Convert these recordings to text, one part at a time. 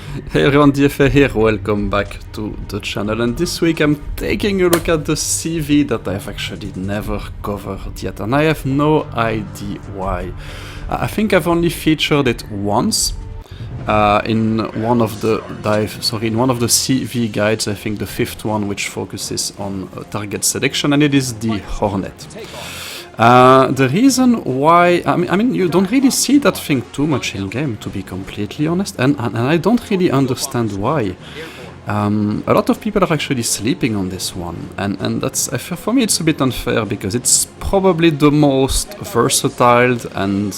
Hey everyone, DFA here, welcome back to the channel, and this week I'm taking a look at the CV that I've actually never covered yet, and I have no idea why. I think I've only featured it once in one of the CV guides, I think the fifth one, which focuses on target selection, and it is the Hornet. The reason why, I mean, you don't really see that thing too much in game, to be completely honest, and I don't really understand why. A lot of people are actually sleeping on this one, and that's, for me, it's a bit unfair because it's probably the most versatile and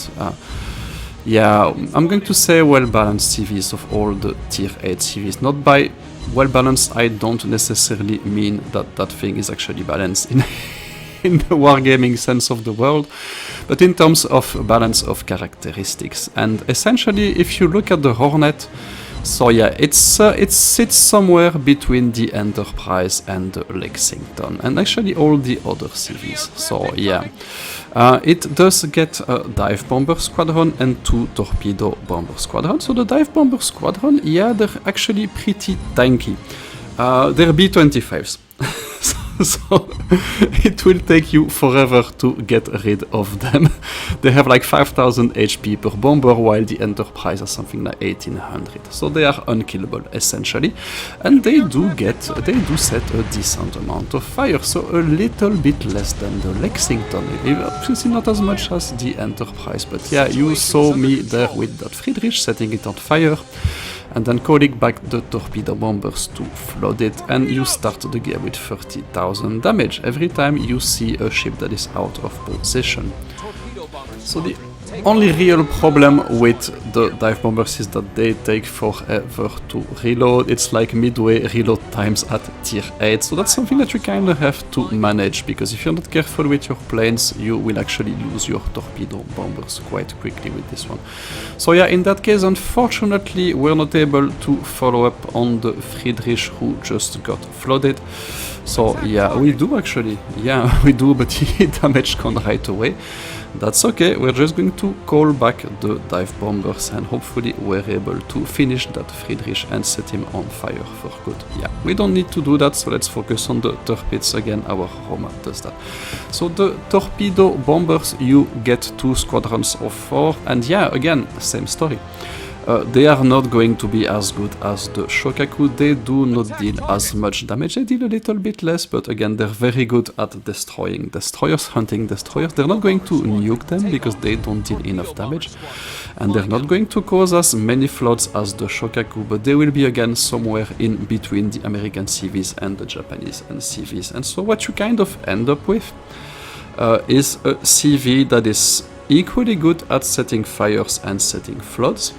yeah, I'm going to say well-balanced CVs of all the tier 8 CVs. Not by well-balanced, I don't necessarily mean that that thing is actually balanced in the wargaming sense of the word, but in terms of balance of characteristics. And essentially, if you look at the Hornet, so yeah, it sits somewhere between the Enterprise and the Lexington, and actually all the other CVs. So yeah, it does get a dive bomber squadron and 2 torpedo bomber squadrons. So the dive bomber squadron, yeah, they're actually pretty tanky. They're B-25s. So it will take you forever to get rid of them. They have like 5000 HP per bomber, while the Enterprise has something like 1800. So they are unkillable essentially, and they do set a decent amount of fire. So a little bit less than the Lexington, obviously not as much as the Enterprise. But yeah, you saw me there with that Friedrich setting it on fire, and then calling back the torpedo bombers to flood it, and you start the game with 30,000 damage every time you see a ship that is out of position. So the only real problem with the dive bombers is that they take forever to reload. It's like midway reload times at tier 8, so that's something that you kind of have to manage, because if you're not careful with your planes, you will actually lose your torpedo bombers quite quickly with this one. So yeah, in that case, unfortunately, we're not able to follow up on the Friedrich who just got flooded. So yeah, we do actually, yeah, we do, but he damaged Con right away. That's okay, we're just going to call back the dive bombers, and hopefully we're able to finish that Friedrich and set him on fire for good. Yeah, we don't need to do that, so let's focus on the torpedoes again. Our Roma does that. So the torpedo bombers, you get 2 squadrons of 4, and yeah, again, same story. They are not going to be as good as the Shokaku. They do not deal as much damage. They deal a little bit less, but again, they're very good at destroying destroyers, hunting destroyers. They're not going to nuke them because they don't deal enough damage, and they're not going to cause as many floods as the Shokaku, but they will be again somewhere in between the American CVs and the Japanese CVs. And so what you kind of end up with is a CV that is equally good at setting fires and setting floods.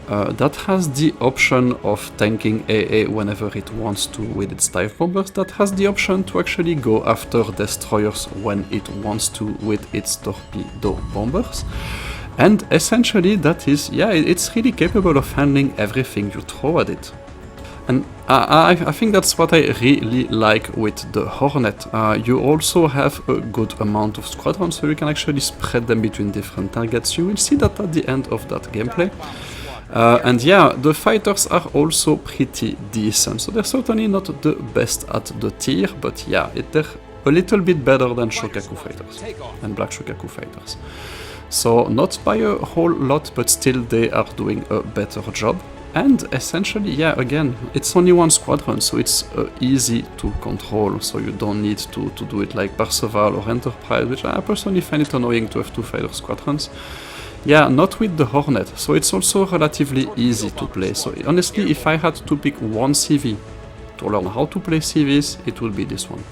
That has the option of tanking AA whenever it wants to with its dive bombers. That has the option to actually go after destroyers when it wants to with its torpedo bombers. And essentially that is, yeah, it's really capable of handling everything you throw at it. And I think that's what I really like with the Hornet. You also have a good amount of squadrons, so you can actually spread them between different targets. You will see that at the end of that gameplay. And yeah, the fighters are also pretty decent, so they're certainly not the best at the tier, but yeah, they're a little bit better than Shokaku fighters and Black Shokaku fighters. So not by a whole lot, but still they are doing a better job. And essentially, yeah, again, it's only 1 squadron, so it's easy to control, so you don't need to do it like Percival or Enterprise, which I personally find it annoying to have 2 fighter squadrons. Yeah, not with the Hornet, so it's also relatively easy to play. So honestly, if I had to pick one CV to learn how to play CVs, it would be this one.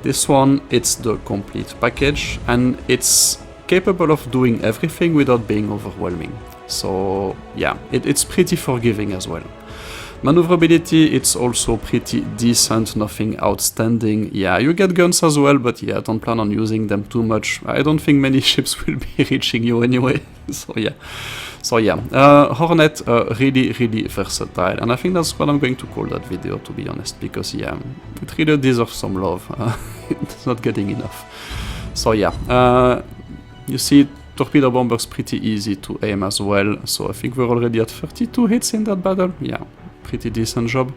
This one, it's the complete package, and it's capable of doing everything without being overwhelming. So yeah, it's pretty forgiving as well. Maneuverability, it's also pretty decent, nothing outstanding. Yeah, you get guns as well, but yeah, don't plan on using them too much. I don't think many ships will be reaching you anyway. So yeah, Hornet, really versatile, and I think that's what I'm going to call that video, to be honest, because yeah, it really deserves some love. It's not getting enough. So yeah, you see torpedo bombers pretty easy to aim as well, so I think we're already at 32 hits in that battle. Yeah, pretty decent job.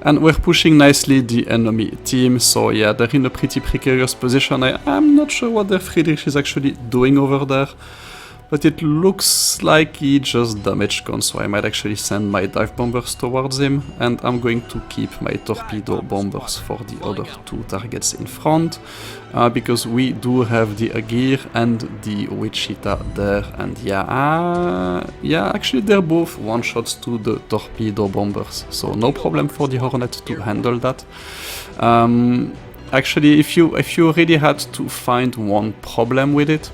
And we're pushing nicely the enemy team, so yeah, they're in a pretty precarious position. I'm not sure what their Friedrich is actually doing over there, but it looks like he just damaged gone, so I might actually send my dive bombers towards him, and I'm going to keep my torpedo bombers for the other two targets in front, because we do have the Agir and the Wichita there, and yeah, actually they're both one-shots to the torpedo bombers, so no problem for the Hornet to handle that. Actually, if you really had to find one problem with it,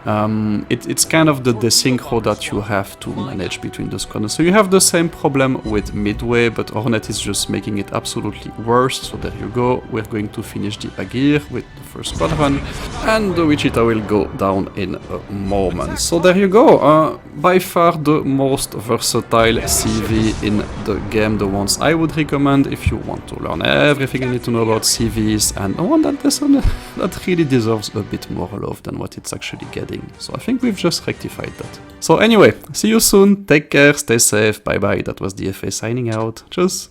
it's kind of the desynchro that you have to manage between the squadrons. So you have the same problem with Midway, but Hornet is just making it absolutely worse. So there you go, we're going to finish the Agir with the first squadron, and the Wichita will go down in a moment. So there you go, by far the most versatile CV in the game, the ones I would recommend if you want to learn everything you need to know about CVs, and one that really deserves a bit more love than what it's actually getting. So I think we've just rectified that. So anyway, see you soon, take care, stay safe, bye bye, that was DFA signing out, tschüss!